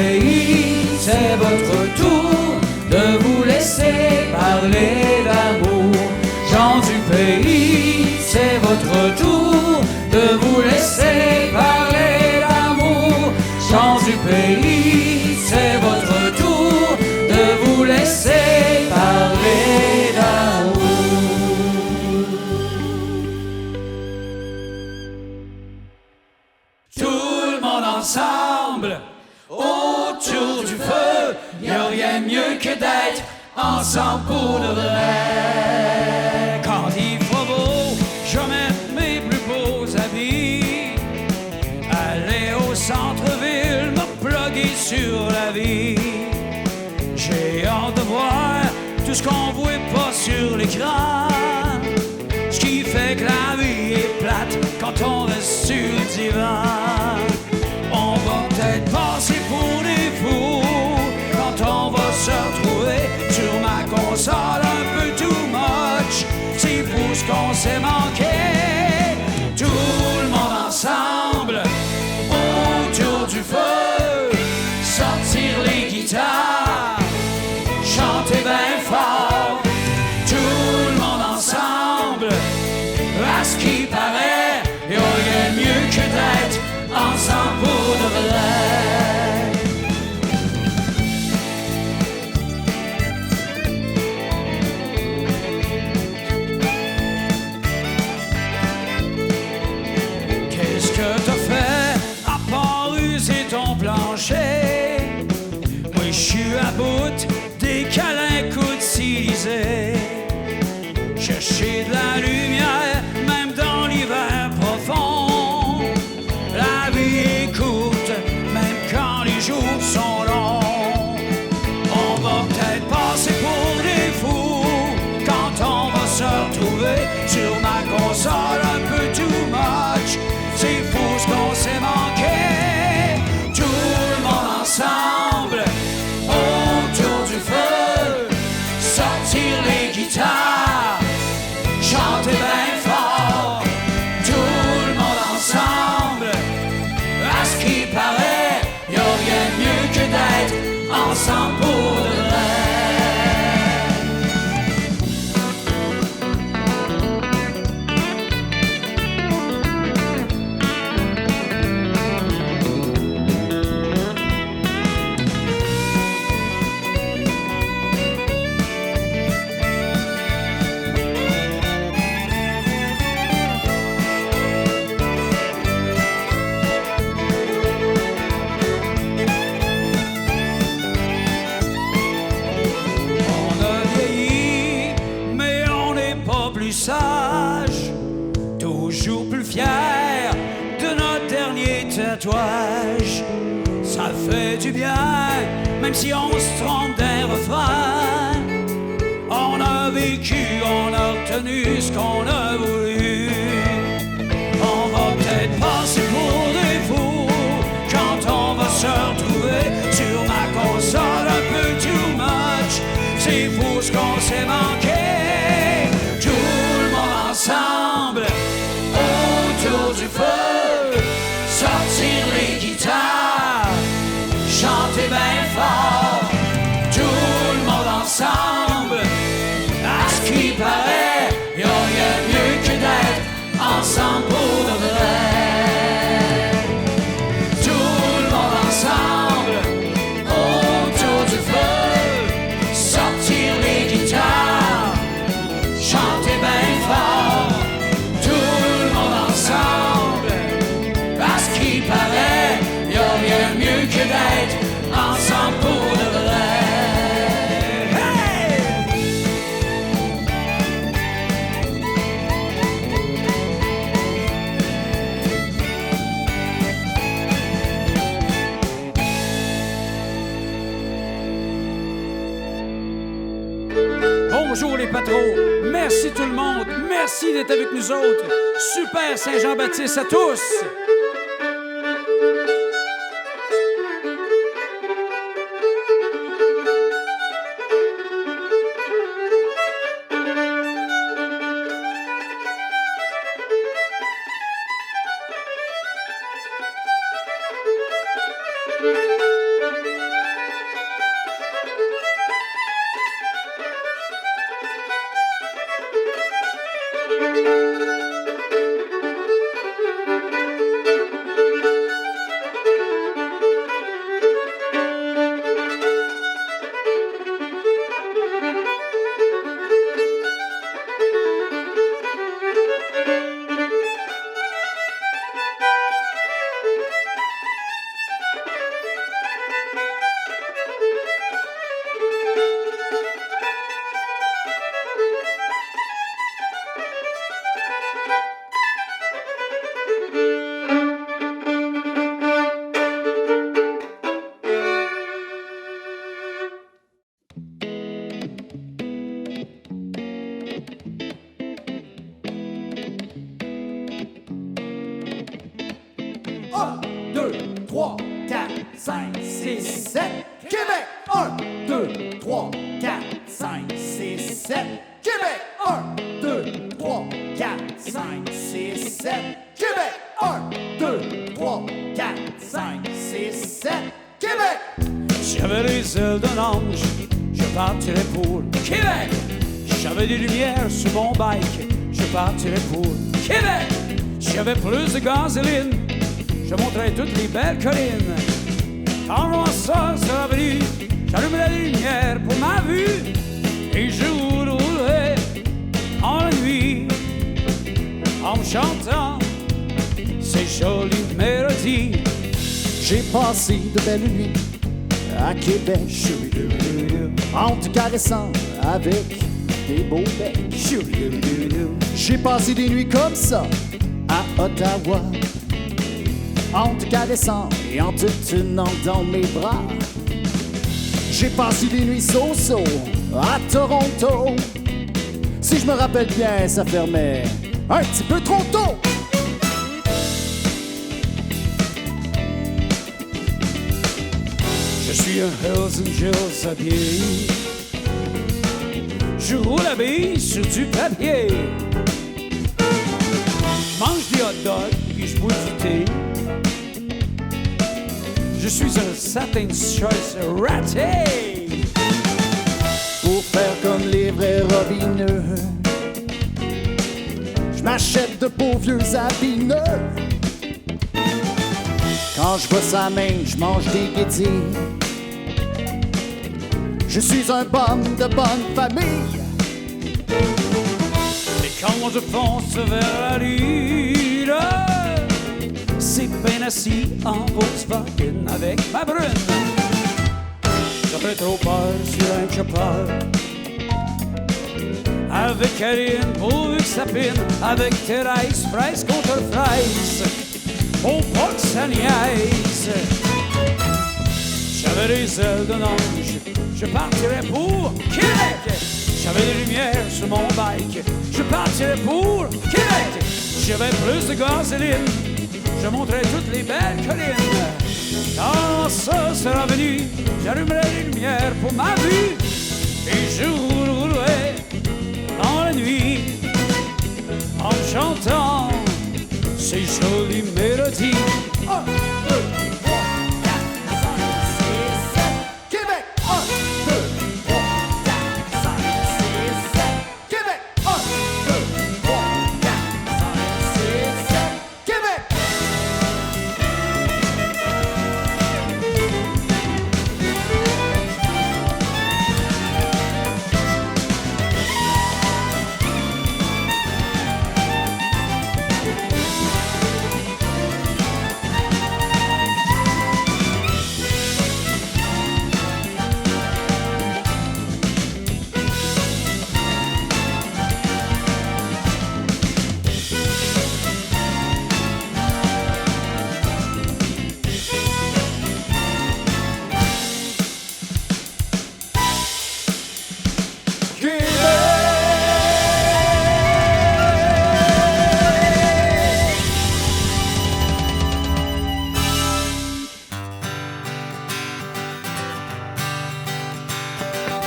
pays, c'est votre tour de vous laisser parler d'amour. Gens du pays, c'est votre tour de vous laisser parler d'amour. Gens du pays, c'est votre tour de vous laisser parler d'amour. Tout le monde ensemble, autour du feu, y a rien de mieux que d'être ensemble pour de vrai. Quand il faut beau, je mets mes plus beaux habits, aller au centre-ville, me plugger sur la vie. J'ai hâte de voir tout ce qu'on voit pas sur l'écran, ce qui fait que la vie est plate quand on reste sur le divan. On va peut-être passer pour des fous quand on va se retrouver sur ma console un peu too much. C'est fou ce qu'on s'est manqué. Tout le monde ensemble, autour du feu, sortir les guitares, chanter bien fort. Tout le monde ensemble, à ce qui paraît, y a rien de mieux que d'être ensemble pour de vrai. Qu'est-ce que t'as fait à part user ton plancher? Moi je suis à bout des câlins courtisés, chercher de la lumière même dans l'hiver profond. La vie est courte même quand les jours sont longs. On va peut-être passer pour des fous quand on va se retrouver sur ma console un peu too much. C'est fou ce qu'on s'est manqué. Tout le monde ensemble, autour du feu, sortir les guitares, chanter bien fort. Tout le monde ensemble, à ce qui paraît, y a rien de mieux que d'être ensemble pour de vrai. Sage, toujours plus fier de notre dernier tatouage. Ça fait du bien, même si on se trompe d'un refrain. On a vécu, on a retenu ce qu'on a voulu. On va peut-être passer pour des fous quand on va se retrouver sur ma console un peu too much. C'est fou ce qu'on s'est manqué. Ensemble, autour du feu, sortir les guitares, chanter bien fort. Tout le monde ensemble, à ce qui paraît, y a rien de mieux que d'être ensemble pour de vrai. Tout le monde ensemble, autour du feu, sortir les guitares, chanter bien fort. Que d'être ensemble pour de vrai. Hey! Bonjour les patrons, merci tout le monde, merci d'être avec nous autres. Super Saint-Jean-Baptiste à tous! 1, 2, 3, 4, 5, 6, 7. Québec! 1, 2, 3, 4, 5, 6, 7. Québec! 1, 2, 3, 4, 5, 6, 7. Québec! Si j'avais les ailes d'un ange, je partirais pour Québec. Si j'avais des lumières sur mon bike, je partirais pour Québec. Si j'avais plus de gasoline, je monterais toutes les belles collines. Quand mon soeur sera venu, j'allumerai les lumières pour ma vue et je roulerai en la nuit en me chantant ces jolies mélodies. J'ai passé de belles nuits à Québec en te caressant avec des beaux becs. J'ai passé des nuits comme ça à Ottawa en te caressant et en te tenant dans mes bras. J'ai passé des nuits so-so à Toronto. Si je me rappelle bien, ça fermait un petit peu trop tôt. Je suis un Hells Angels habillé. Je roule la bille sur du papier. Je mange des hot dogs puis je bois du thé. Je suis un Satan's Choice raté. Pour faire comme les vrais robineux, je m'achète de beaux vieux habits neufs. Quand je bosse sa main, je mange des guédilles. Je suis un bum de bonne famille. Et quand je fonce vers la lune, c'est bien assis en Volkswagen avec ma brune. J'aurais trop peur sur un chopper avec Karine pourvu que ça pine, avec Thérèse, fraise contre fraise, faut pas que ça niaise. J'avais les ailes d'un ange, je partirais pour Québec. J'avais des lumières sur mon bike, je partirais pour Québec. J'avais plus de gasoline, je monterais toutes les belles collines. Quand ça sera venu, j'allumerai les lumières pour ma vue et je roulerai dans la nuit en chantant ces jolies mélodies. 1, 2, 3, 4, 5, 6, 7. Québec! 1, 2, 3, 4, 5, 6, 7. Québec! 1, 2, 3, 4, 5, 6, 7. Québec!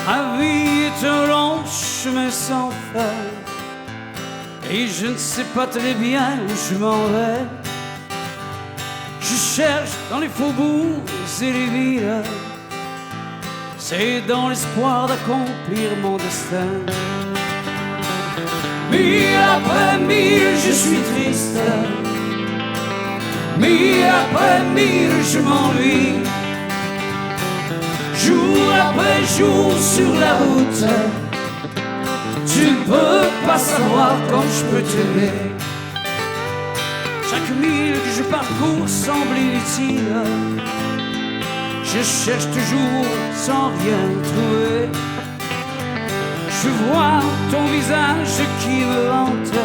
Ma vie est un long chemin sans fin et je ne sais pas très bien où je m'en vais. Je cherche dans les faubourgs et les villes, c'est dans l'espoir d'accomplir mon destin. Mille après mille, je suis triste. Mille après mille, je m'ennuie. Jour après jour sur la route, tu ne peux pas savoir comme je peux t'aimer. Chaque mille que je parcours semble inutile. Je cherche toujours sans rien trouver. Je vois ton visage qui me hante.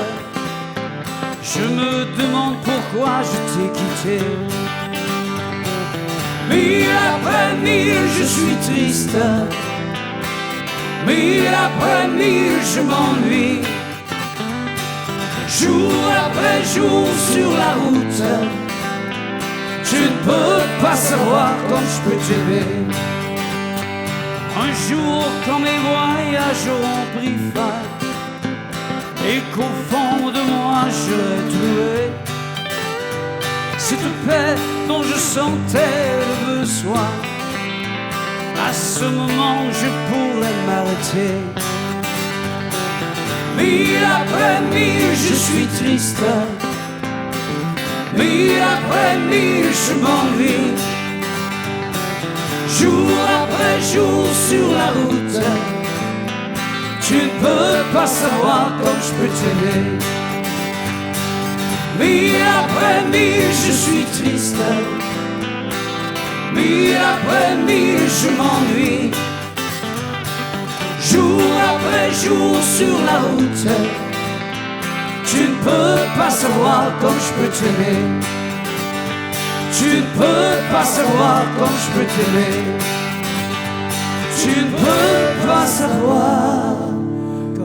Je me demande pourquoi je t'ai quitté. Mille après mille, je suis triste. Mille après mille, je m'ennuie. Jour après jour sur la route, tu ne peux pas savoir comme je peux t'aimer. Un jour quand mes voyages auront pris fin et qu'au fond de moi j'aurai trouvé cette paix dont je sentais le besoin, à ce moment je pourrais m'arrêter. Mille après mille je suis triste, mille après mille je m'ennuie. Jour après jour sur la route, tu ne peux pas savoir comme je peux t'aimer. Mille après mille je suis triste, mille après mille je m'ennuie. Jour après jour sur la route, tu ne peux pas savoir comme je peux t'aimer. Tu ne peux pas savoir comme je peux t'aimer. Tu ne peux pas savoir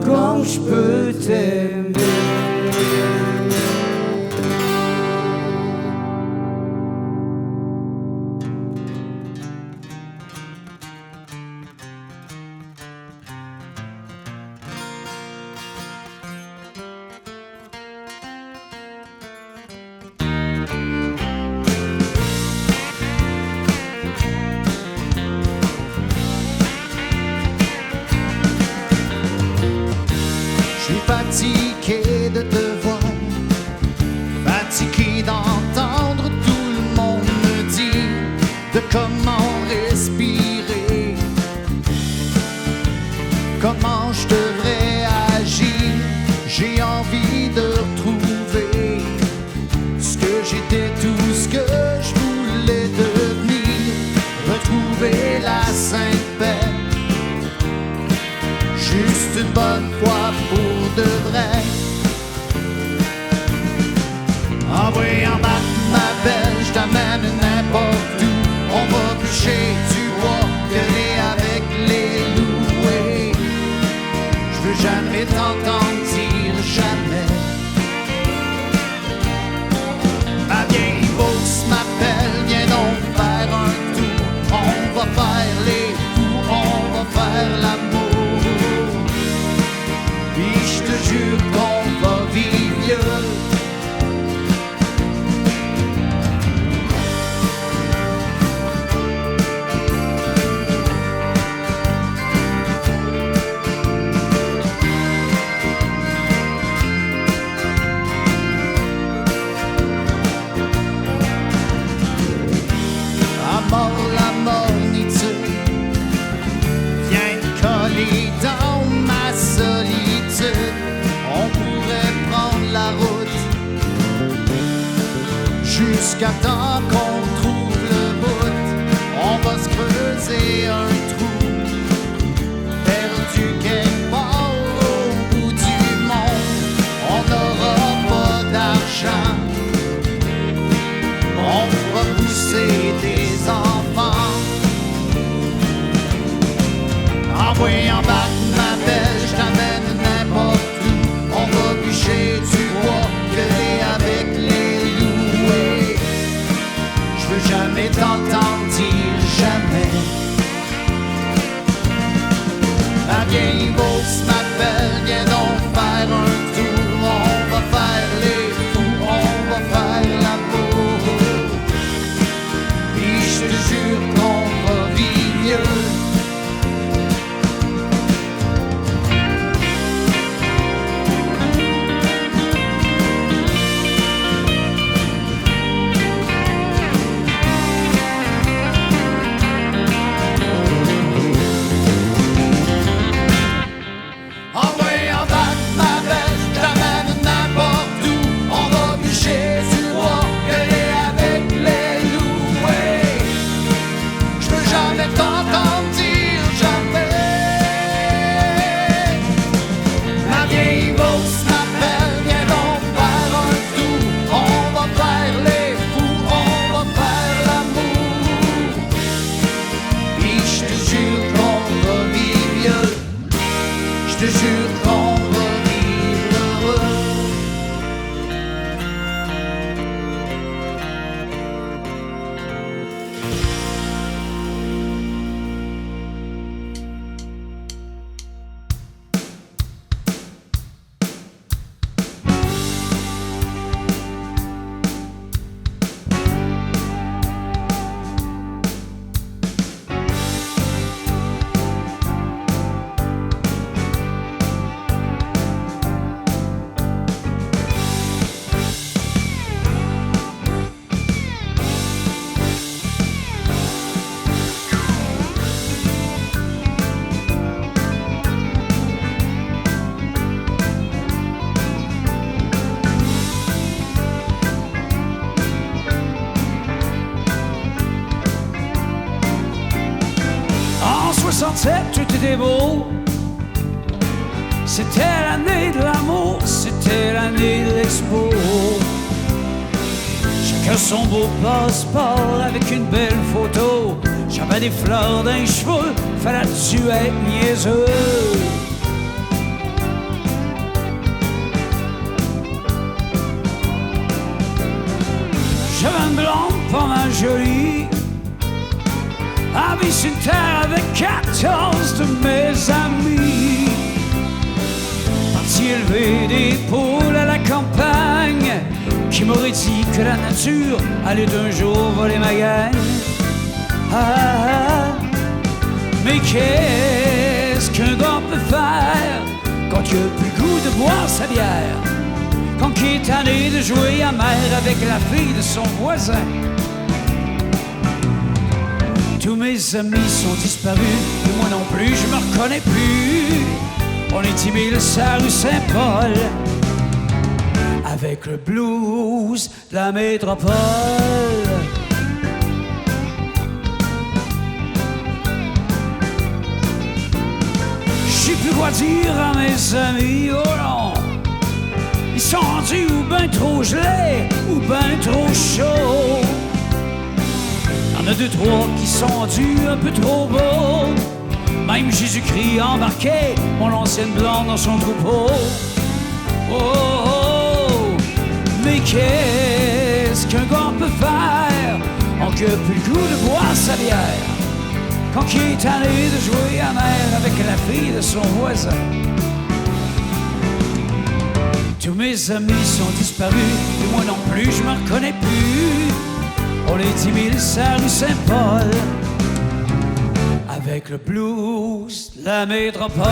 comme je peux t'aimer. Fatigué de te voir, fatigué d'entendre tout le monde me dire de comment respirer, comment je devrais agir. J'ai envie de retrouver ce que j'étais, tout ce que je voulais devenir, retrouver la sainte paix, juste une bonne fois pour de vrai. Envoyez en bas ma belle, je t'amène n'importe où. On va bûcher du bois, gueuler avec les loués. Je veux jamais t'entendre dire jamais. Ma vieille bourse m'appelle, viens donc faire un tour. On va faire les fous, on va faire l'amour. Puis je te jure qu'on va vivre mieux. À mort la mornitude vient coller dans ma solitude. On pourrait prendre la route jusqu'à temps qu'on trouve le bout. On va se creuser un trou perdu quelque part au bout du monde. On n'aura pas d'argent, on va pousser des enfants. Envoyez en bas ma belle, je t'amène n'importe où. On va bûcher du bois, gueuler avec les loués. Je veux jamais t'entendre dire jamais. La vieille bourse m'appelle, viens donc faire un tour. On va faire les fous, on va faire l'amour. Puis je te jure qu'on va vivre mieux. c'était beau. C'était l'année de l'amour, c'était l'année de l'expo. Chacun son beau passeport avec une belle photo. J'avais des fleurs d'un cheveu, fallait-tu être niaiseux? J'avais une blonde pas mal jolie, habillée sur une terre avec 14 de mes amis. Parti élever des poules à la campagne, qui m'aurait dit que la nature allait d'un jour voler ma gagne. Ah, mais qu'est-ce qu'un gars peut faire quand il a plus le goût de boire sa bière, quand il est tanné de jouer à mer avec la fille de son voisin? Tous mes amis sont disparus, et moi non plus, je me reconnais plus. On est 10 000 sur la rue Saint-Paul, avec le blues de la métropole. Je sais plus quoi dire à mes amis, oh non. Ils sont rendus ou ben trop gelés, ou ben trop chauds. Y'en a deux, trois qui sont rendus un peu trop beaux. Même Jésus-Christ embarquait mon ancienne blonde dans son troupeau. Oh, oh, oh. Mais qu'est-ce qu'un gars peut faire en qu'il n'a plus le goût de boire sa bière, quand il est allé de jouer à mer avec la fille de son voisin? Tous mes amis sont disparus, et moi non plus, je me reconnais plus. On est 10 000 sur la rue Saint-Paul, avec le blues de la métropole.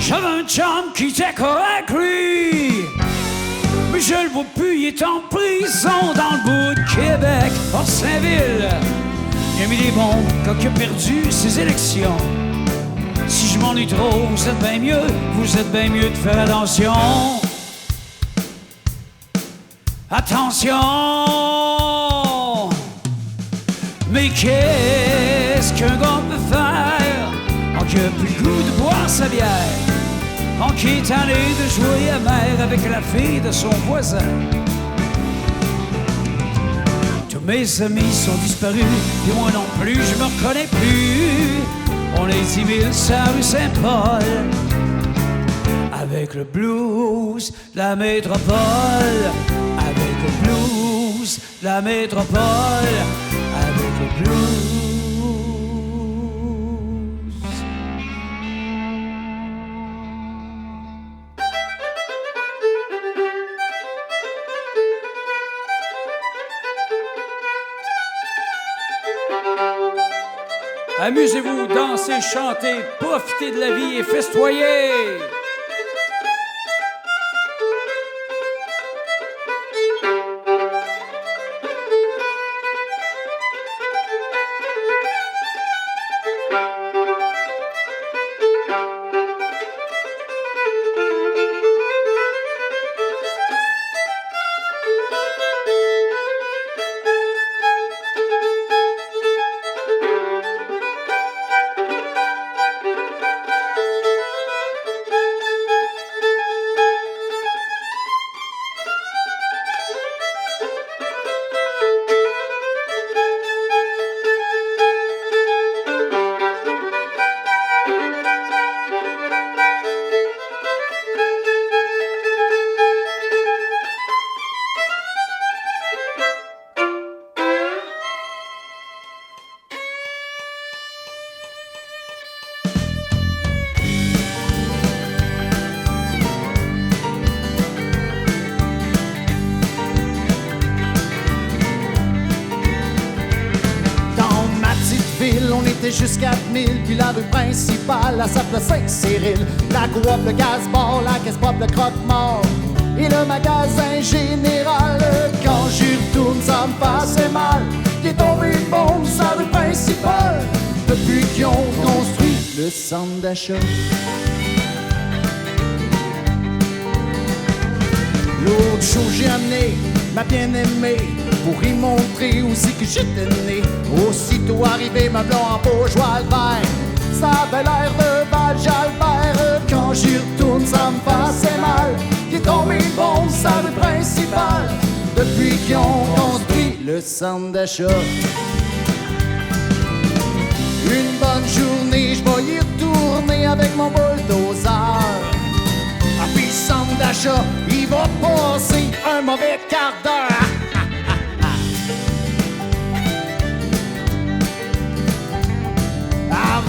J'avais un chum qui était correct, lui, mais je le vois plus, il est en prison dans le bout de Québec, hors Saint-Ville. Il a mis des bombes quand il a perdu ses élections. Si je m'ennuie trop, vous êtes bien mieux de faire attention. Attention! Mais qu'est-ce qu'un gars peut faire quand il a plus le goût de boire sa bière, quand il est allé de jouer à mer avec la fille de son voisin? Tous mes amis sont disparus, et moi non plus, je me reconnais plus. On est 10 000 sur la rue Saint-Paul, avec le blues de la métropole, avec le blues de la métropole, avec le blues. Amusez-vous, dansez, chantez, profitez de la vie et festoyez! était juste 4000, puis la rue principale, la salle Saint-Cyril, la coop, le gaz-bar, la caisse propre, le croque-mort et le magasin général. Quand j'y retourne, ça me passait mal. Il est tombé une bombe sur la rue principale depuis qu'ils ont construit le centre d'achat. L'autre jour, j'ai amené ma bien-aimée pour y montrer aussi que j'étais né. Aussitôt arrivé, me blanc en bourgeois Albert, ça avait l'air de Val-Jalbert. Quand j'y retourne, ça me passait mal. Il est tombé une bombe sur la rue principale depuis qu'ils ont construit le centre d'achat. Une bonne journée, je vais y retourner avec mon bulldozer. Ah, puis le centre d'achat, il va passer un mauvais quart d'heure.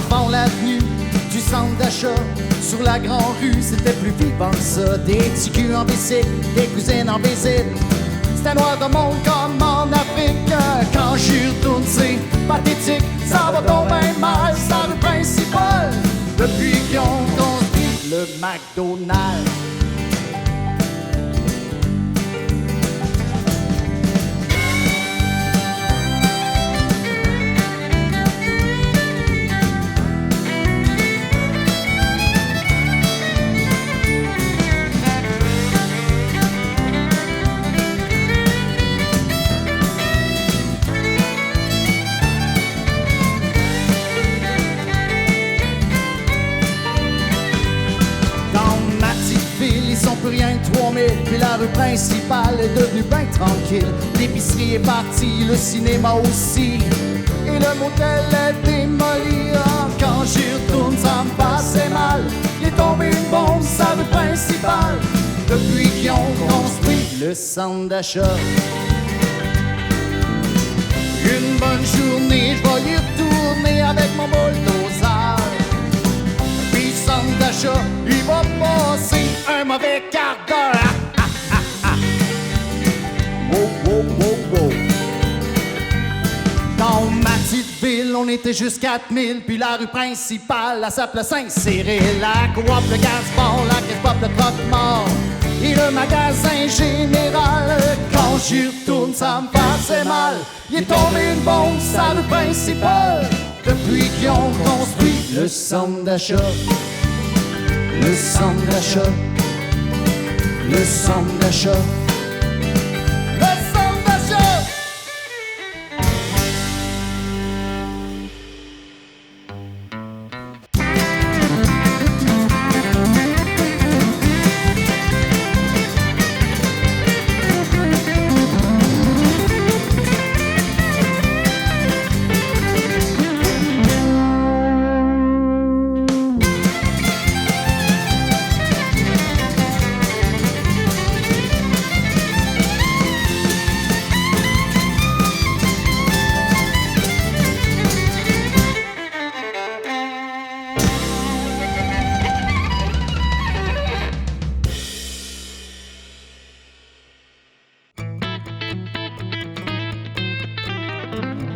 Avant l'avenue du centre d'achat, sur la grande rue, c'était plus vivant que ça. Des ticus en bicycle, des cousines en visite. C'était noir de monde comme en Afrique. Quand j'y retourne, c'est pathétique. Ça va donc bien mal, ça rue principale depuis qu'ils ont construit le McDonald's. Rien que 3000, puis la rue principale est devenue bien tranquille. L'épicerie est partie, le cinéma aussi, et le motel est démoli. Quand j'y retourne, ça me passait mal. Il est tombé une bombe sur la rue principale depuis qu'ils ont construit le centre d'achat. Une bonne journée, je vais y retourner avec mon bulldozer. Puis le centre d'achat, il va passer un mauvais quart d'heure. Wow, wow, wow, wow. Dans ma petite ville, on était juste 4000, puis la rue principale, la s'appelait Saint-Cyril. La coop, le gaz-bar, la caisse pop, le croque-mort et le magasin général. Quand j'y retourne, ça me passait mal. Il est tombé une bombe sur la rue principale depuis qu'ils ont construit le centre d'achat. Le centre d'achat. Le centre d'achat. Le centre d'achat.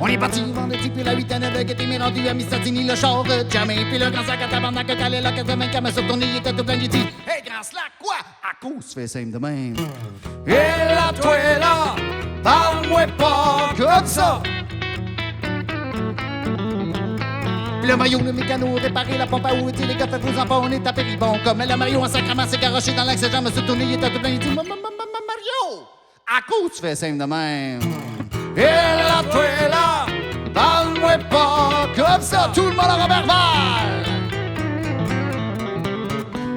On est parti vendredi, puis la 8 à 9 qui était mis rendu à Mistadini, le char jamais. Puis le grand sac à tabarnak que t'allais là, 80 me sur tourné, il était tout plein, il dit hey, grand slack, quoi? À cause, tu fais simple de même. Et là, toi, là, parle-moi pas comme ça. Puis le maillot, le mécano, réparer la pompe à eau, les gars, faites vos enfants, on est à Péribon. Comme le Mario en sacrament s'est garoché dans l'axe, me sur tourné, il était tout plein, il dit Mario, à cause, tu fais simple de même. Et là, toi, là, parle-moi pas comme ça, tout le monde à Robert Val.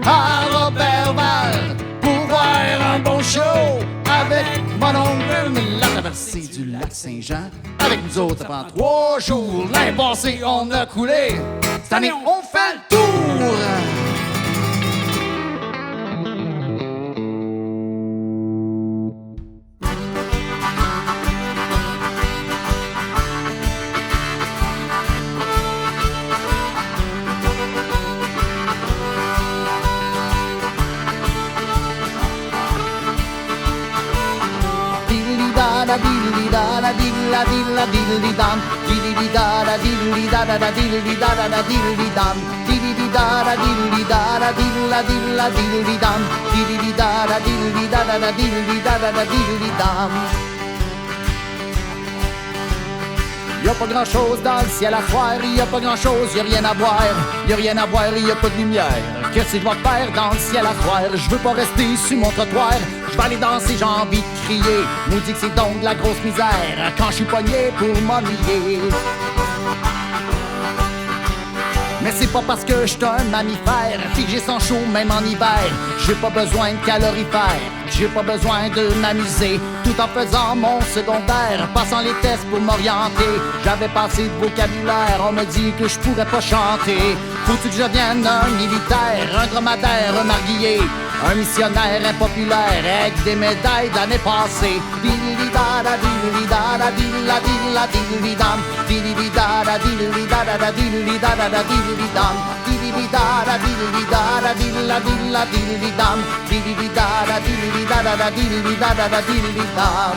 À Robert Val, pour voir un bon show avec mon oncle, la traversée du lac Saint-Jean. Avec nous autres, ça prend 3 jours. L'année passée, on a coulé. Cette année, on fait le tour. da dilly da da dilla dilla dilly dam, dilly da da dilly da da dilly da da dilly dam, dilly da da dilly da da dilla dilla dilly dam, dilly da da dilly da da dilly da da dilly dam. Y'a pas grand chose dans le ciel à voir, y'a pas grand chose, y'a rien à boire, y'a rien à boire, y'a pas de lumière. Qu'est-ce que je dois faire dans le ciel à soir? Je veux pas rester sur mon trottoir, je vais aller danser, j'ai envie de crier. Maudit que c'est donc de la grosse misère quand je suis pogné pour m'ennuyer. Mais c'est pas parce que j'suis un mammifère figé sans chaud même en hiver. J'ai pas besoin de calorifère, j'ai pas besoin de m'amuser tout en faisant mon secondaire, passant les tests pour m'orienter. J'avais pas assez de vocabulaire, on me dit que je pourrais pas chanter. Faut-tu que je devienne un militaire, un dromadaire, un marguillier, un missionnaire impopulaire avec des médailles de l'année passée? Dilly da da dilly da da dilla dilla dilly dam, dilly da da dilly da da dilly da da dilly dam, dilly da da dilly da da dilla dilla dilly dam, dilly da da dilly da da dilly da da dilly dam.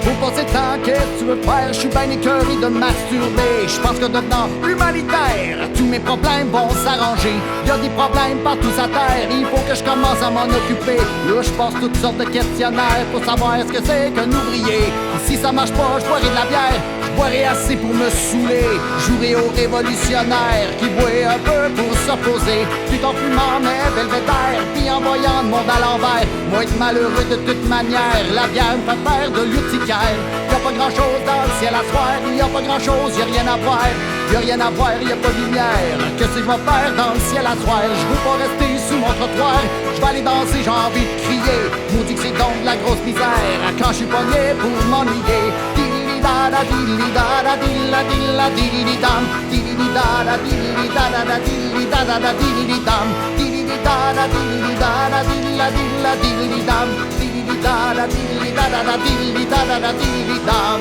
Pour passer le temps, qu'est-ce que tu veux faire? Je suis ben écœuré de masturber. Je pense que devenant humanitaire, tous mes problèmes vont s'arranger. Y'a des problèmes partout sur terre, il faut que je commence à m'en occuper. Là, je passe toutes sortes de questionnaires pour savoir ce que c'est qu'un ouvrier. Et si ça marche pas, je boirai de la bière, je boirai assez pour me saouler. Jouerai aux révolutionnaires qui boivent un peu pour s'opposer. Tout en fumant mes belvédères, puis en voyant le monde à l'envers. Moi être malheureux de toute manière, la bière me fait faire de l'urticaire. Y'a pas grand chose dans le ciel à soir, y'a pas grand chose, y'a rien à voir, y'a rien à voir, y'a pas de lumière. Qu'est-ce que je vais faire dans le ciel à soir? Je veux pas rester sous mon trottoir, je vais aller danser, j'ai envie de crier. Maudit que c'est donc de la grosse misère quand je suis pogné pour m'ennuyer. Dilly da da dilly da da dilla dilla dilly dam, dilly da da dilly da da dilly da da dilly dam, dilly da da dilly da da dilla dilla dilly dam, dilly da da dilly da da dilly da da dilly dam.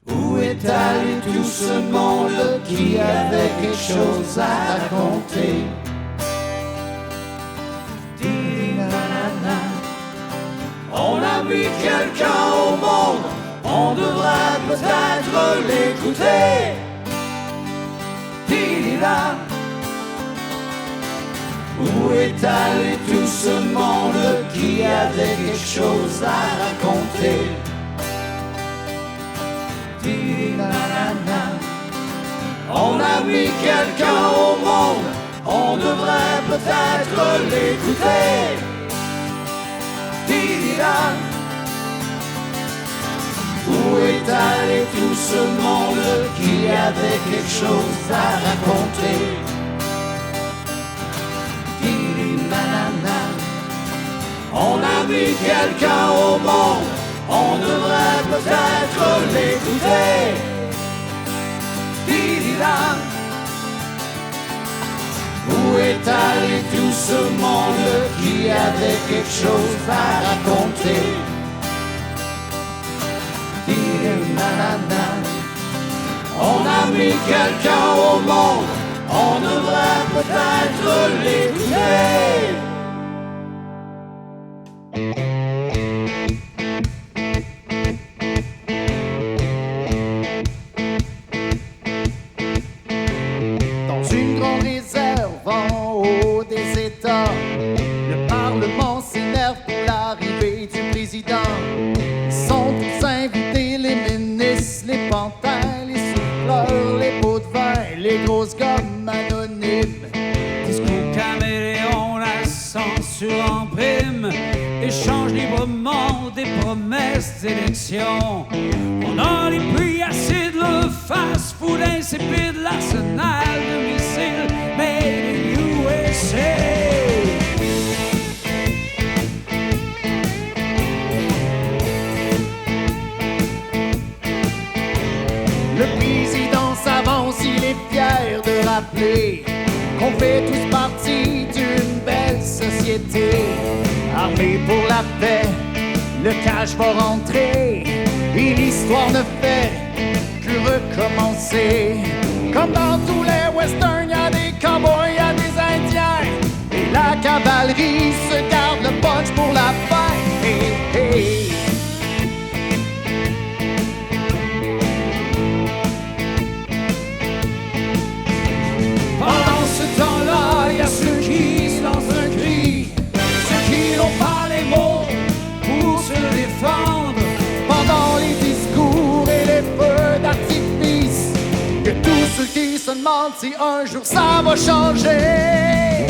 Où est allé tout ce monde qui avait quelque chose à raconter? On a mis quelqu'un au monde, on devrait peut-être l'écouter. Dis-là, où est allé tout ce monde qui avait quelque chose à raconter? On a mis quelqu'un au monde, on devrait peut-être l'écouter. Où est allé tout ce monde qui avait quelque chose à raconter? On a mis quelqu'un au monde, on devrait peut-être l'écouter. Où est allé tout ce monde qui avait quelque chose à raconter? On a mis quelqu'un au monde, on devrait peut-être l'écouter. Le Parlement s'énerve pour l'arrivée du président. Ils sont tous invités, les ministres, les pantins, les souffleurs, les pots de vin, les grosses gommes anonymes. Discours caméléon, la censure en prime, échange librement des promesses d'élection. On en est pris assez de le fast-food insipide, l'arsenal de missiles made in USA. Le président s'avance, il est fier de rappeler qu'on fait tous partie d'une belle société. Armés pour la paix, le cash va rentrer et l'histoire ne fait que recommencer. Comme dans tous les westerns, y a des se demande si un jour ça va changer.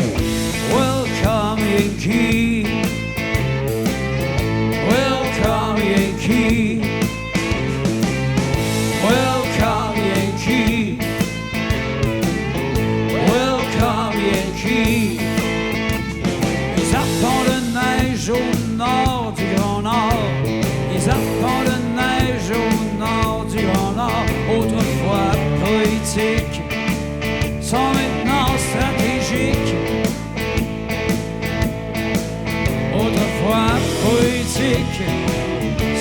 Welcome Yankee, welcome Yankee, welcome Yankee, welcome Yankee. Les arpents de neige au nord du Grand Nord, les arpents de neige au nord du Grand Nord, autrefois poétiques, sont maintenant stratégiques. Autrefois poétiques,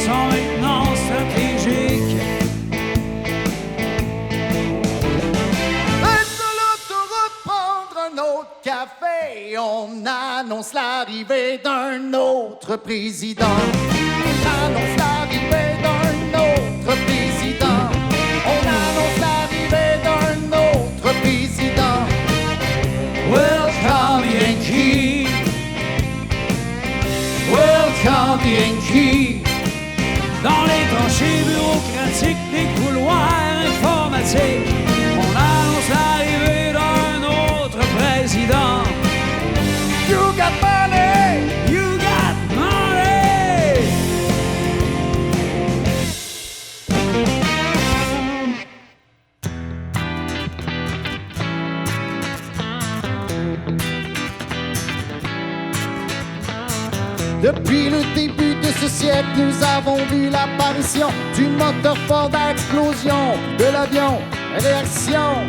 sont maintenant stratégiques. Sur l'autoroute, prendre un autre café, on annonce l'arrivée d'un autre président. On annonce l'arrivée d'un autre président. On annonce l'arrivée d'un autre président. Welcome Yankee, welcome Yankee. Dans les tranchées bureaucratiques, les couloirs informatiques, on annonce l'arrivée d'un autre président. You got money! You got money! Depuis le début de ce siècle, nous avons vu l'apparition du moteur Ford à explosion, de l'avion à réaction.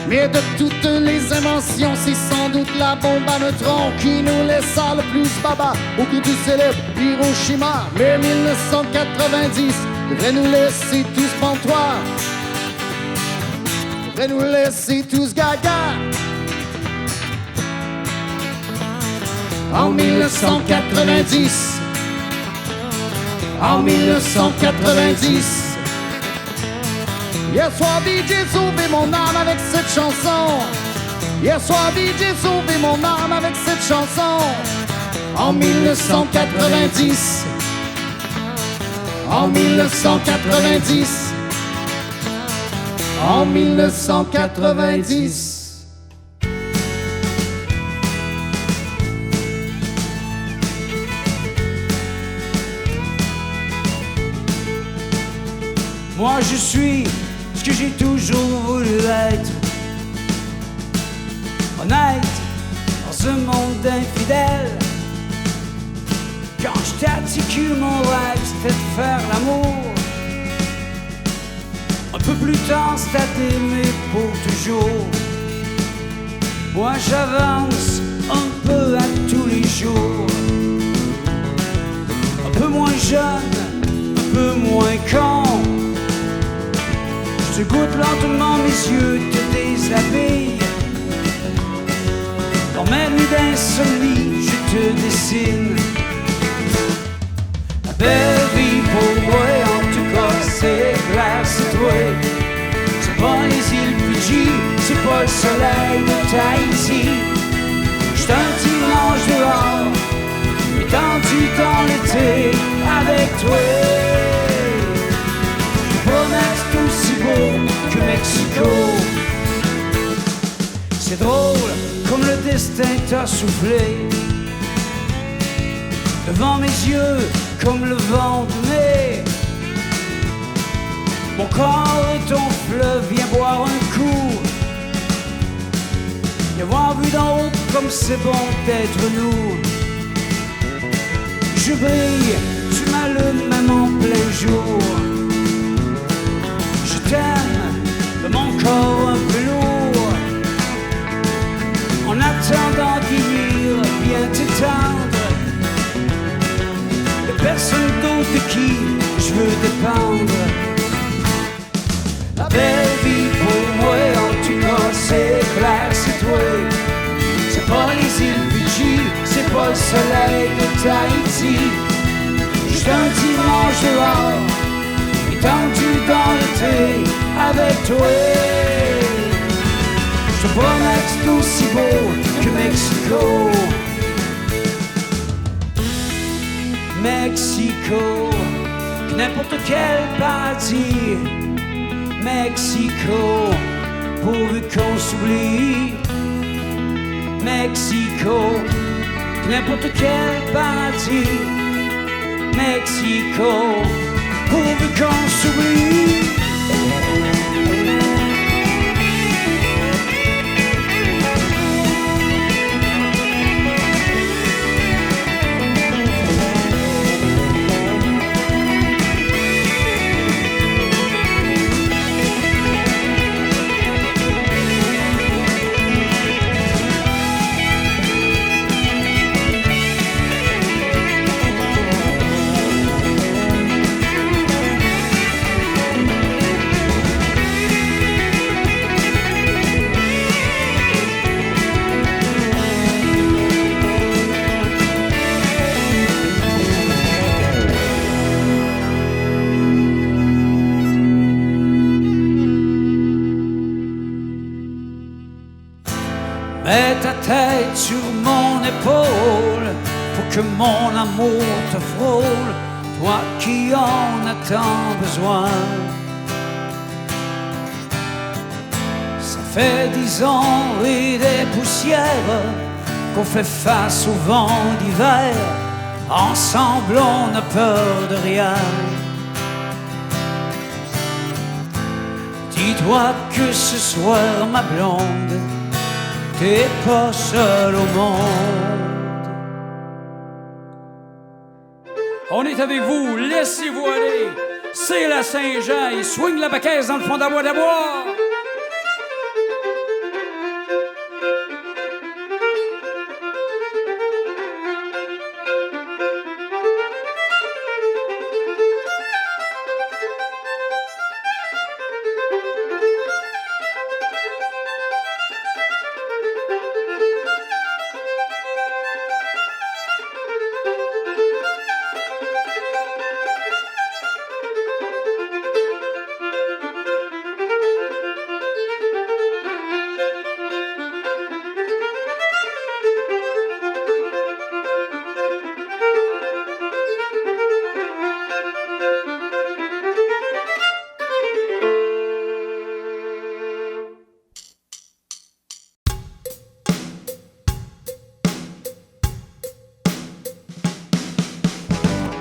Mais de toutes les inventions, c'est sans doute la bombe à neutrons qui nous laissa le plus baba au coup du célèbre Hiroshima. Mais 1990 devrait nous laisser tous pantois, devrait nous laisser tous gaga. En 1990, en 1990, hier soir DJ sauvé mon âme avec cette chanson. Hier soir DJ sauvé mon âme avec cette chanson. En 1990, en 1990, en 1990. Moi je suis ce que j'ai toujours voulu être. Honnête dans ce monde infidèle. Quand je t'articule mon rêve, c'était de faire l'amour. Un peu plus tard, c'était d'aimer pour toujours. Moi j'avance un peu à tous les jours. Un peu moins jeune, un peu moins con. Je goûte lentement, mes yeux te déshabillent. Dans mes nuits d'insomnie, je te dessine. La belle vie pour moi, en tout cas, c'est clair, c'est toi. C'est pas les îles Fidji, c'est pas le soleil de Tahiti. J'suis un dimanche dehors, étendu dans l'été avec toi. C'est aussi beau que Mexico. C'est drôle comme le destin t'a soufflé devant mes yeux comme le vent de mai. Mon corps est ton fleuve, viens boire un coup. Y avoir vu d'en haut comme c'est bon d'être nous. Je brille, tu m'allumes même en plein jour. Je t'aime de mon corps un peu lourd. En attendant d'y bien t'étendre. De personne d'autre de qui je veux dépendre. La belle vie pour moi, en tout cas, c'est clair, c'est toi. C'est pas les îles Fidji, c'est pas le soleil de Tahiti. Juste un dimanche dehors, étendu dans l'été avec toi. Je te promets que c'est aussi beau que Mexico. Mexico, n'importe quel paradis. Mexico, pourvu qu'on s'oublie. Mexico, n'importe quel paradis. Mexico, pourvu qu'on s'oublie. Mets ta tête sur mon épaule pour que mon amour te frôle, toi qui en as tant besoin. Ça fait 10 ans et des poussières qu'on fait face au vent d'hiver. Ensemble on n'a peur de rien. Dis-toi que ce soir ma blonde, t'es pas seul au monde. On est avec vous, laissez-vous aller. C'est la Saint-Jean, il swing la baquette dans le fond d'Abois d'Abois.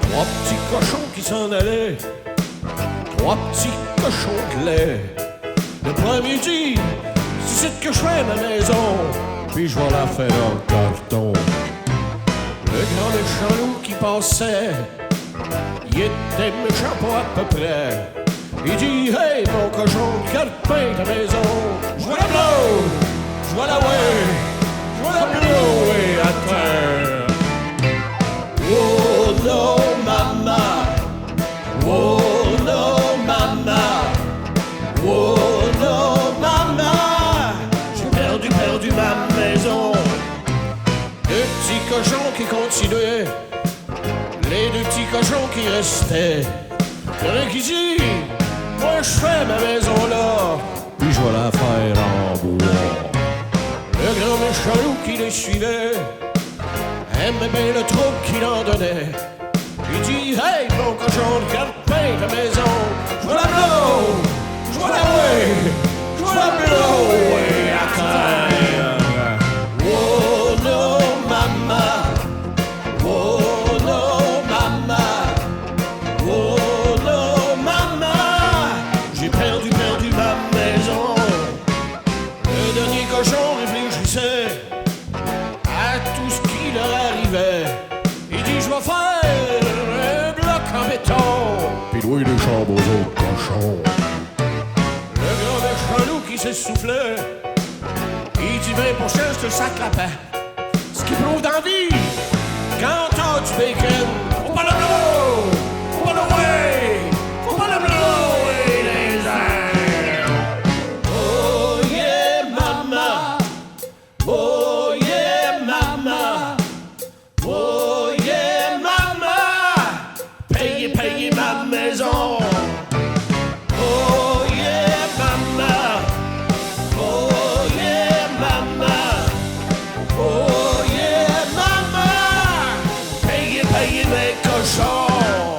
Trois petits cochons qui s'en allaient, trois petits cochons de lait. Le premier dit, c'est que je fais ma maison, puis je vais la faire en carton. Le grand méchant loup qui passait, il était méchant pas à peu près. Il dit, hey mon cochon, garde-pain ta maison, je vais la blow, je vais la way, je vais la blower à terre. Oh no mama, oh no mama, oh no mama, j'ai perdu ma maison. Deux petits cochons qui continuaient, les deux petits cochons qui restaient. Y'en a qui dit, moi je fais ma maison là, puis je vais la faire en bois. Le grand méchant loup qui les suivait aimait bien le trouble qu'il en donnait. Il dit, hey mon cochon, garde-pain ta maison, je vais la blow, je vais la way, je vais la blower à terre. Oh no mama, oh no mama, oh no mama, j'ai perdu ma maison. Le dernier cochon réfléchissait à tout ce qui leur arrivait. Il dit, je vais faire un bloc en béton, puis louer les chambres aux autres cochons. Le grand méchant loup qui s'essoufflait, il dit, ben pour cher, je te sac la paix. Ce qui prouve d'envie, quand t'as du bacon, faut pas le blow, faut pas le way, faut pas le blower les airs. Oh yeah mama, oh yeah mama, oh yeah mama, payez ma maison. Oh yeah mama, oh yeah mama, oh yeah mama, payez mes cochons.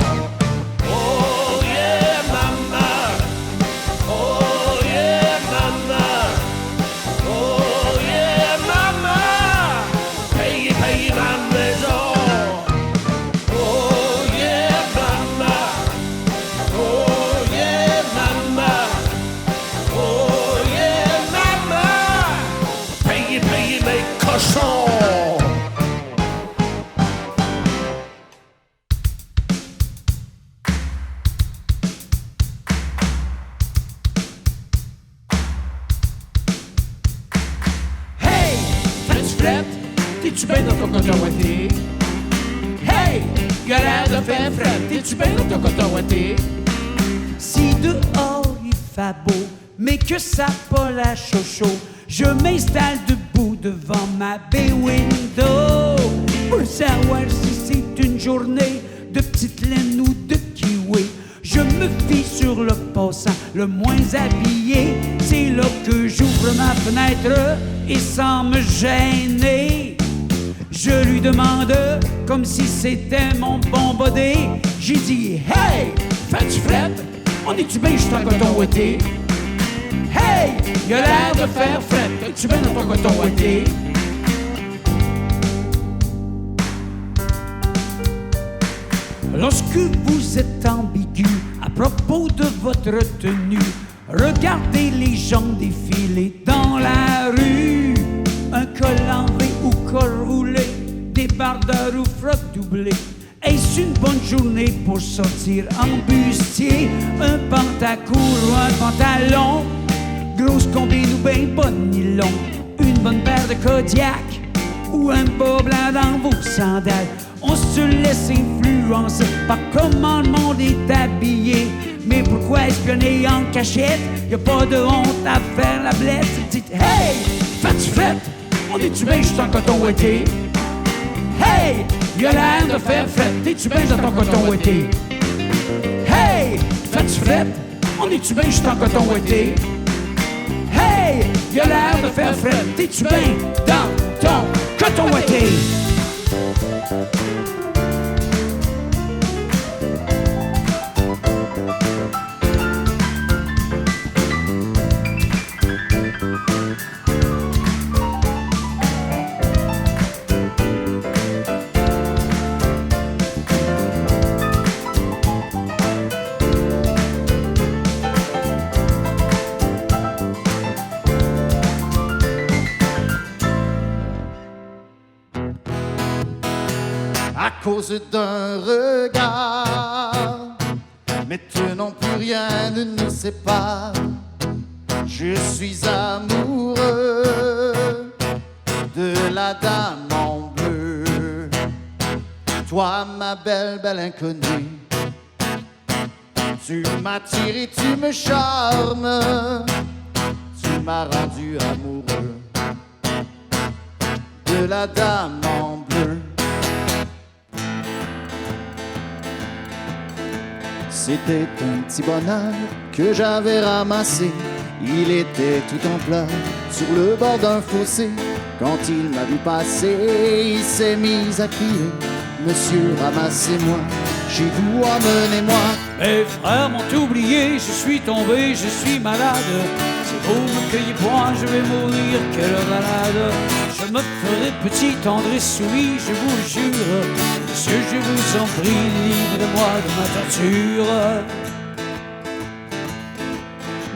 cochon. Hey, French Fred, t'es-tu bien dans ton coton ouaté? Hey, y'a l'air de faire fret, t'es-tu bien dans ton coton ouaté? Si dehors il fait beau, mais que ça pas la chocho, je m'installe debout devant ma bay window pour savoir si c'est une journée de petite laine ou de kiwi. Je me fie sur le passant le moins habillé. C'est là que j'ouvre ma fenêtre et sans me gêner, je lui demande comme si c'était mon bon body. J'ai dit hey, fais-tu fret? On est-tu bien juste en coton ouaté? Hey, y'a l'air de faire fret, es-tu bien dans ton coton ouaté? Lorsque vous êtes ambigu à propos de votre tenue, regardez les gens défiler dans la rue. Un col en V ou col roulé, débardeur ou froc doublé. Est-ce une bonne journée pour sortir en bustier? Un pantacourt ou un pantalon, grosse combine ou ben bon nylon, une bonne paire de Kodiak ou un beau blanc dans vos sandales. On se laisse influencer par comment le monde est habillé. Mais pourquoi espionner en cachette? Y'a pas de honte à faire la blette. Dites hey, fais-tu fret? On est-tu bien juste en coton ouaté? Hey, y'a l'air de faire fret, t'es-tu bien dans ton coton ouaté? Hey, fais-tu fret? On est-tu bien juste en coton ouaté? Hey, y'a l'air de faire fret, t'es-tu bien dans ton coton ouaté? À cause d'un regard, maintenant plus rien ne nous sépare. Je suis amoureux de la dame en bleu. Toi, ma belle, belle inconnue, tu m'attires et tu me charmes. Tu m'as rendu amoureux de la dame en bleu. C'était un petit bonheur que j'avais ramassé. Il était tout en pleurs sur le bord d'un fossé. Quand il m'a vu passer, il s'est mis à crier: Monsieur, ramassez-moi, chez vous, emmenez-moi. Mes frères m'ont oublié, je suis tombé, je suis malade. Si vous me cueillez point, je vais mourir, quelle balade. Je me ferai petit, tendre et soumis, je vous le jure. Monsieur, je vous en prie, livrez-moi de ma torture.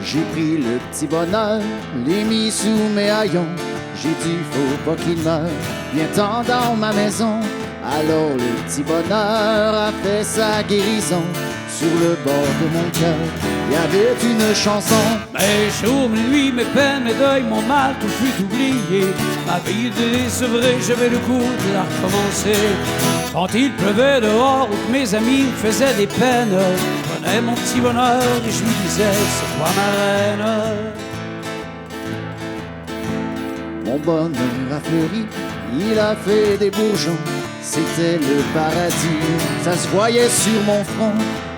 J'ai pris le petit bonheur, l'ai mis sous mes haillons. J'ai dit, faut pas qu'il meure, viens-t'en dans ma maison. Alors le petit bonheur a fait sa guérison. Sur le bord de mon cœur, il y avait une chanson. Mes jours, mes nuits, mes peines, mes deuils, mon mal, tout fut oublié. Ma vie désevrée, j'avais le goût de la recommencer. Quand il pleuvait dehors ou que mes amis me faisaient des peines, je prenais mon petit bonheur et je lui disais, c'est toi ma reine. Mon bonheur a fleuri, il a fait des bourgeons. C'était le paradis, ça se voyait sur mon front.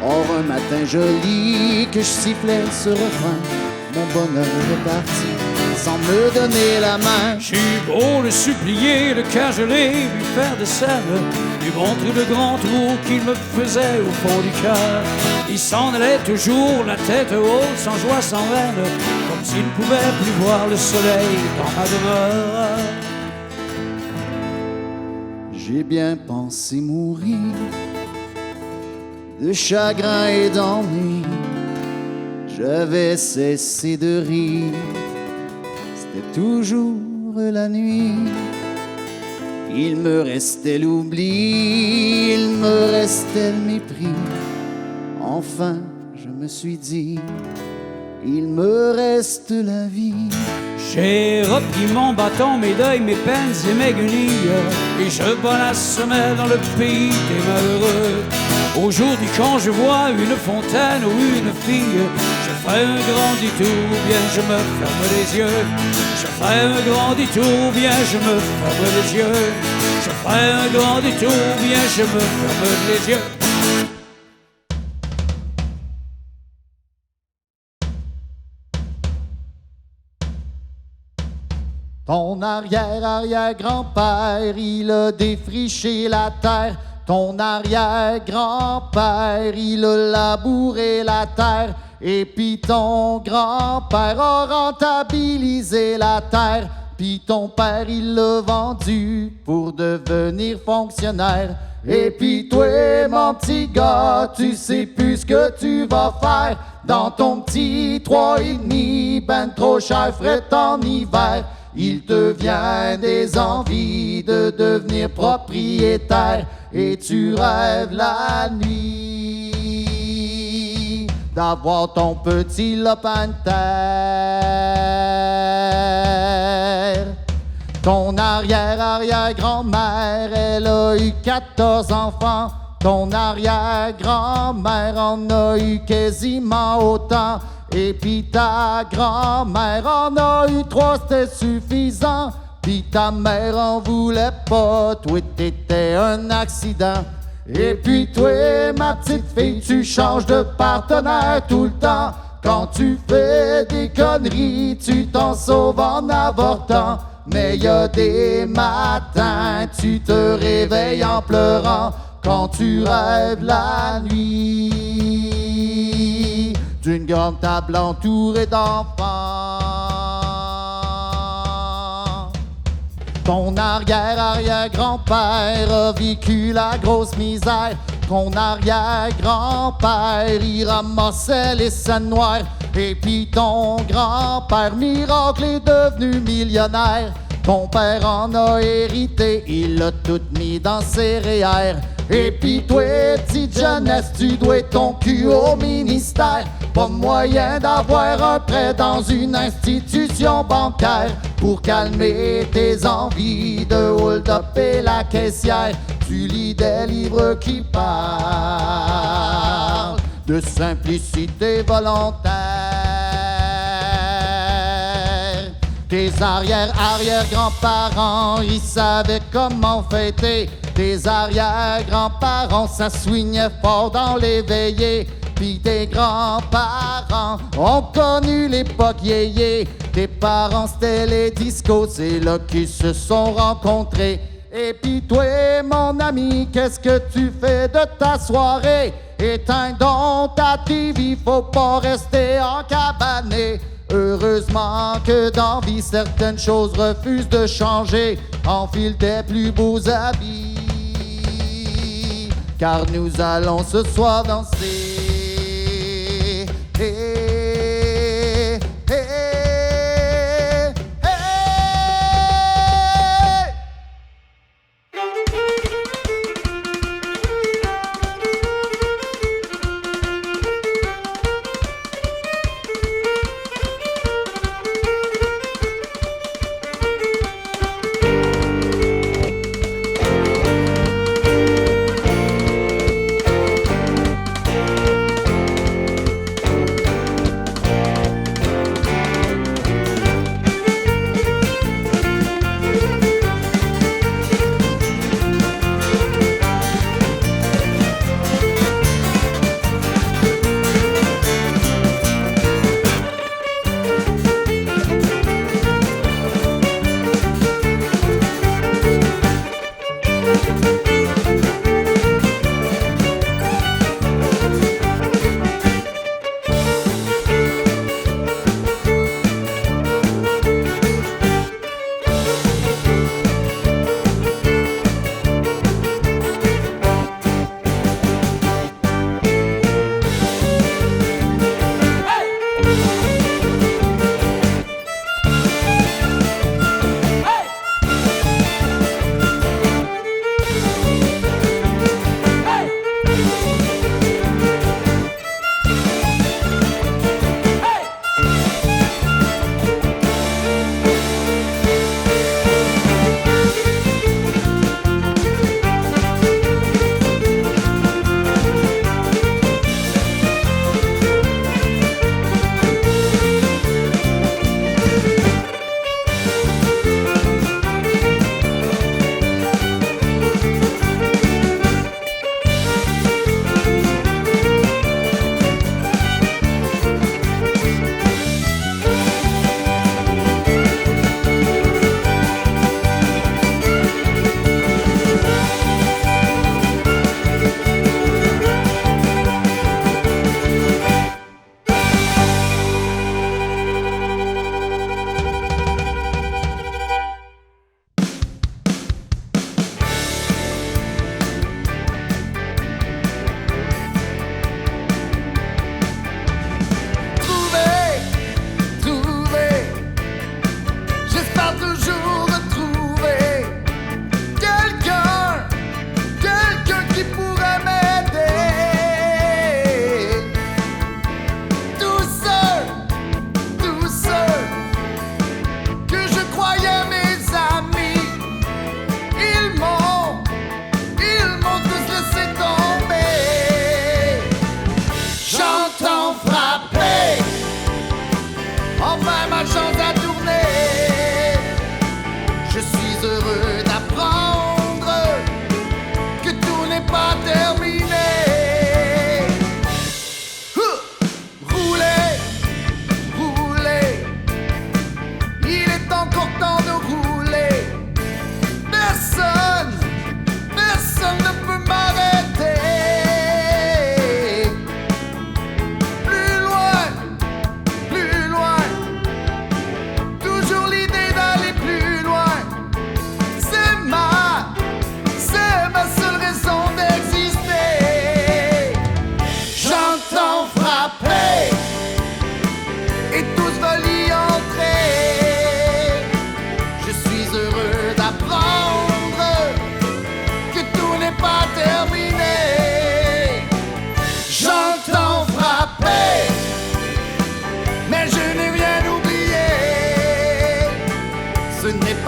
Or un matin joli que je sifflais ce refrain, mon bonheur est parti sans me donner la main. J'ai beau le supplier, le cajoler, lui faire des scènes, lui montrer le grand trou qu'il me faisait au fond du cœur. Il s'en allait toujours, la tête haute, sans joie, sans haine, comme s'il ne pouvait plus voir le soleil dans ma demeure. J'ai bien pensé mourir de chagrin et d'ennui. J'avais cessé de rire, c'était toujours la nuit. Il me restait l'oubli, il me restait le mépris. Enfin, je me suis dit, il me reste la vie. J'ai repris mon bâton, mes deuils, mes peines et mes guenilles, et je bats la semelle dans le pays des malheureux. Aujourd'hui quand je vois une fontaine ou une fille, je ferai un grand détour, bien je me ferme les yeux. Je ferai un grand détour, bien je me ferme les yeux. Je ferai un grand détour, bien je me ferme les yeux. Ton arrière-arrière-grand-père, il a défriché la terre. Ton arrière-grand-père, il a labouré la terre. Et puis ton grand-père a rentabilisé la terre. Puis ton père, il l'a vendu pour devenir fonctionnaire. Et puis toi, mon petit gars, tu sais plus ce que tu vas faire. Dans ton petit 3,5, ben trop cher, fret en hiver. Il te vient des envies de devenir propriétaire et tu rêves la nuit d'avoir ton petit lopin de terre. Ton arrière-arrière-grand-mère, elle a eu 14 enfants. Ton arrière-grand-mère en a eu quasiment autant. Et puis ta grand-mère en a eu 3, c'était suffisant. Puis ta mère en voulait pas, toi t'étais un accident. Et puis toi, ma petite fille, tu changes de partenaire tout le temps. Quand tu fais des conneries, tu t'en sauves en avortant. Mais y a des matins, tu te réveilles en pleurant quand tu rêves la nuit d'une grande table entourée d'enfants. Ton arrière-arrière-grand-père a vécu la grosse misère. Ton arrière-grand-père, il ramassait les scènes noires. Et puis ton grand-père, miracle, est devenu millionnaire. Ton père en a hérité, il l'a tout mis dans ses REER. Et puis toi, petite jeunesse, tu dois ton cul au ministère. Pas moyen d'avoir un prêt dans une institution bancaire pour calmer tes envies de hold-up et la caissière. Tu lis des livres qui parlent de simplicité volontaire. Tes arrière-arrière-grands-parents, ils savaient comment fêter. Tes arrière-grands-parents, ça swingait fort dans les veillées. Puis tes grands-parents ont connu l'époque yéyé. Tes parents, c'était les discos, c'est là qu'ils se sont rencontrés. Et puis toi, mon ami, qu'est-ce que tu fais de ta soirée? Éteins donc ta TV, faut pas rester encabané. Heureusement que dans vie, certaines choses refusent de changer. Enfile tes plus beaux habits, car nous allons ce soir danser. Hey, hey, hey.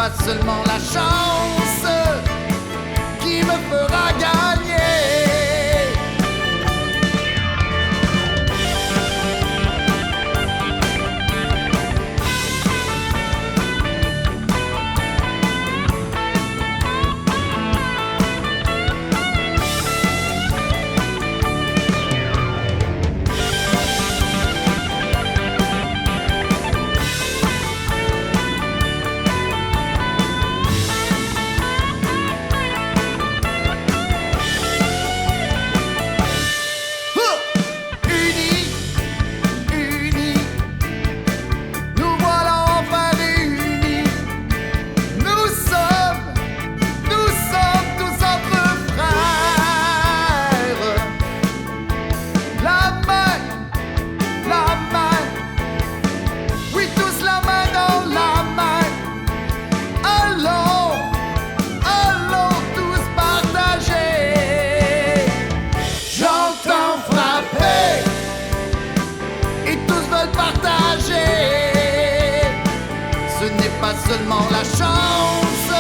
pas seulement la chance qui me fera gagner. Pas seulement la chance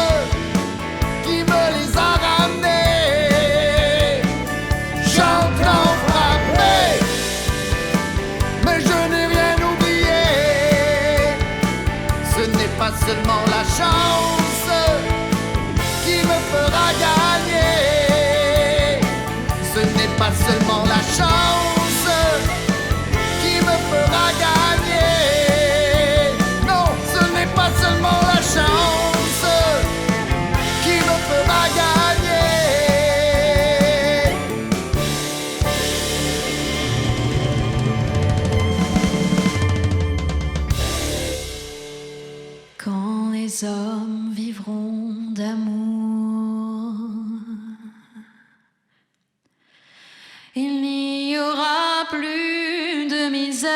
qui me les a ramenés. J'entends frapper, mais je n'ai rien oublié. Ce n'est pas seulement la chance qui me fera gagner. Ce n'est pas seulement la chance qui me fera gagner. Pas seulement la chance qui me fera gagner. Quand les hommes vivront d'amour, il n'y aura plus de misère.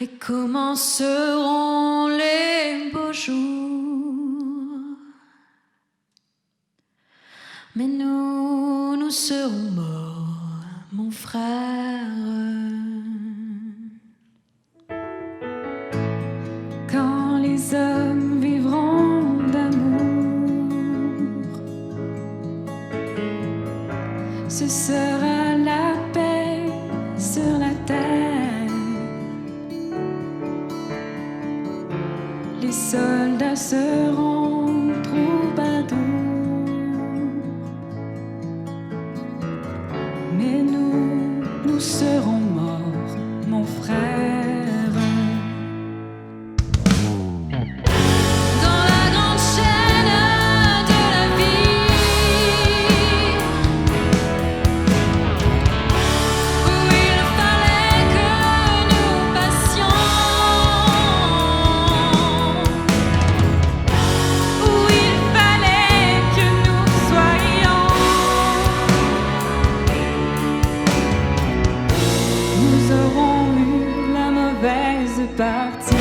Et commenceront les beaux jours. Mais nous serons morts, mon frère. Quand les hommes vivront d'amour, ce sera la paix sur la terre. Les soldats seront troubadours, mais nous serons morts, mon frère. Dans la grande chaîne de la vie, où il fallait que nous passions. Parti.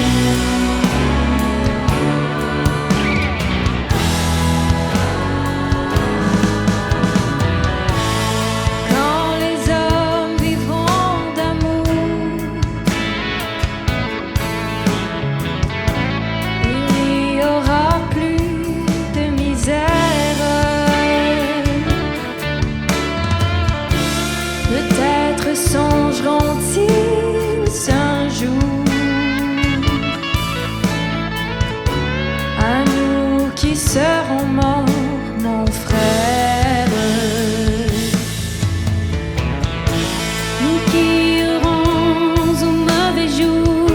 Quand les hommes vivront d'amour, il n'y aura plus de misère. Peut-être songeront-ils un jour qui seront morts, mon frère. Nous qui irons au mauvais jour,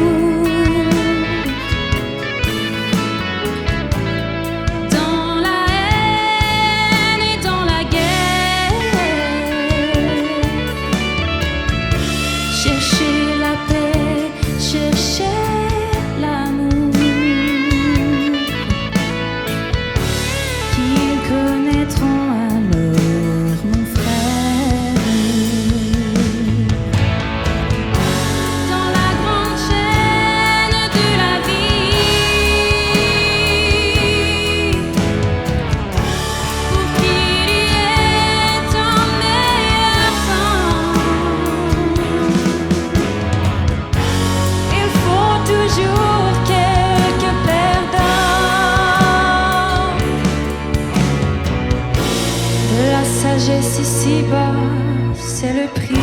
dans la haine et dans la guerre, chercher si bas, c'est le prix.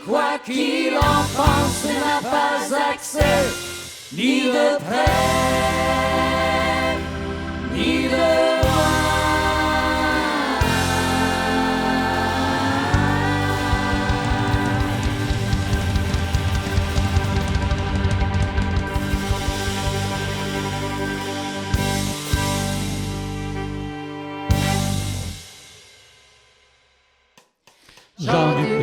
Quoi qu'il en pense, n'a pas accès, ni de près, ni de loin. Jean du